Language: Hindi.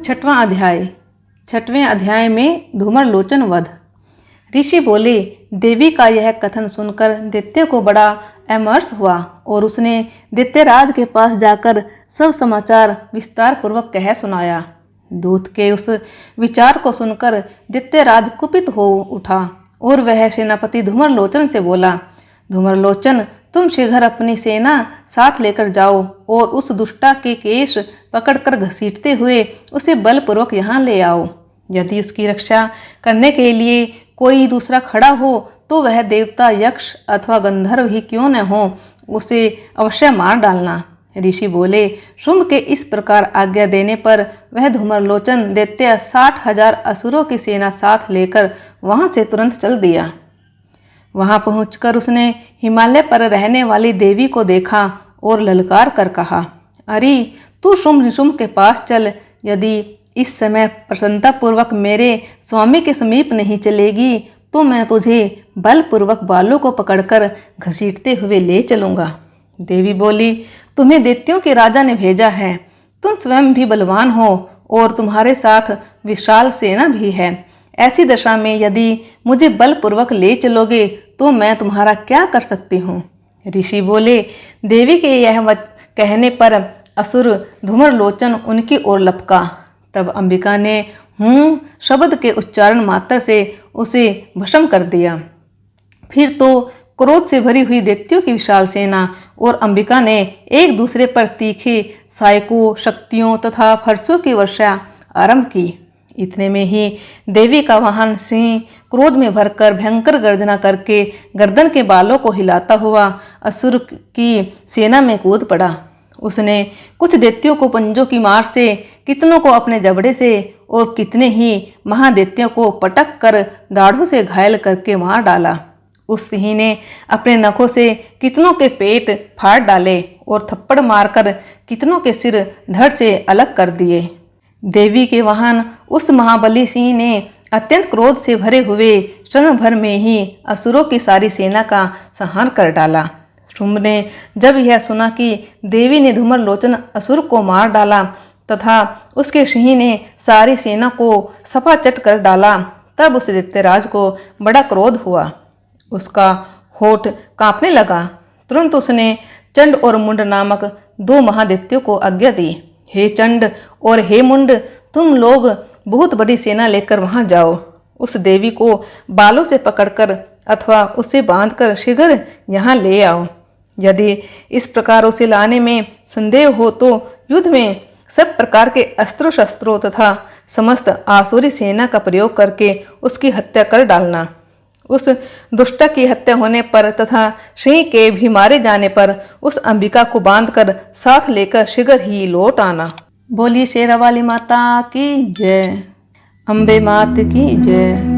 छठवां अध्याय। छठवें अध्याय में धूमर लोचन वध। ऋषि बोले, देवी का यह कथन सुनकर दैत्य को बड़ा अमर्ष हुआ और उसने दैत्यराज के पास जाकर सब समाचार विस्तार पूर्वक कह सुनाया। दूत के उस विचार को सुनकर दैत्यराज कुपित हो उठा और वह सेनापति धूमरलोचन से बोला, धूमरलोचन, तुम शीघ्र अपनी सेना साथ लेकर जाओ और उस दुष्टा के केश पकड़कर घसीटते हुए उसे बलपूर्वक यहाँ ले आओ। यदि उसकी रक्षा करने के लिए कोई दूसरा खड़ा हो तो वह देवता, यक्ष अथवा गंधर्व ही क्यों न हो, उसे अवश्य मार डालना। ऋषि बोले, शुंभ के इस प्रकार आज्ञा देने पर वह धूमरलोचन दैत्य 60,000 असुरों की सेना साथ लेकर वहां से तुरंत चल दिया। वहां पहुंचकर उसने हिमालय पर रहने वाली देवी को देखा और ललकार कर कहा, अरे तू शुंभ निशुंभ के पास चल। यदि इस समय प्रसन्नतापूर्वक मेरे स्वामी के समीप नहीं चलेगी तो मैं तुझे बलपूर्वक बालों को पकड़कर घसीटते हुए ले चलूंगा। देवी बोली, तुम्हें दैत्यों के राजा ने भेजा है, तुम स्वयं भी बलवान हो और तुम्हारे साथ विशाल सेना भी है। ऐसी दशा में यदि मुझे बलपूर्वक ले चलोगे तो मैं तुम्हारा क्या कर सकती हूँ। ऋषि बोले, देवी के यह कहने पर असुर धूमरलोचन उनकी ओर लपका। तब अंबिका ने हूँ शब्द के उच्चारण मात्र से उसे भस्म कर दिया। फिर तो क्रोध से भरी हुई दैत्यों की विशाल सेना और अंबिका ने एक दूसरे पर तीखे सायकों, शक्तियों तथा फरसों की वर्षा आरंभ की। इतने में ही देवी का वाहन सिंह क्रोध में भरकर भयंकर गर्जना करके गर्दन के बालों को हिलाता हुआ असुर की सेना में कूद पड़ा। उसने कुछ दैत्यों को पंजों की मार से, कितनों को अपने जबड़े से और कितने ही महादैत्यों को पटक कर दाढ़ों से घायल करके मार डाला। उस सिंह ने अपने नखों से कितनों के पेट फाड़ डाले और थप्पड़ मारकर कितनों के सिर धड़ से अलग कर दिए। देवी के वाहन उस महाबली सिंह ने अत्यंत क्रोध से भरे हुए क्षण भर में ही असुरों की सारी सेना का संहार कर डाला। शुंभ ने जब यह सुना कि देवी ने धूमरलोचन असुर को मार डाला तथा उसके सिंह ने सारी सेना को सपाचट कर डाला, तब उस दैत्यराज को बड़ा क्रोध हुआ। उसका होठ कांपने लगा। तुरंत उसने चंड और मुंड नामक 2 महादैत्यों को आज्ञा दी, हे चंड और हे मुंड, तुम लोग बहुत बड़ी सेना लेकर वहां जाओ। उस देवी को बालों से पकड़कर अथवा उसे बांधकर शीघ्र यहाँ ले आओ। यदि इस प्रकार उसे लाने में संदेह हो तो युद्ध में सब प्रकार के अस्त्रों शस्त्रों तथा समस्त आसुरी सेना का प्रयोग करके उसकी हत्या कर डालना। उस दुष्टा की हत्या होने पर तथा सिंह के भी मारे जाने पर उस अंबिका को बांधकर साथ लेकर शीघ्र ही लौट आना। बोलिए शेरावाली माता की जय, अम्बे मात की जय।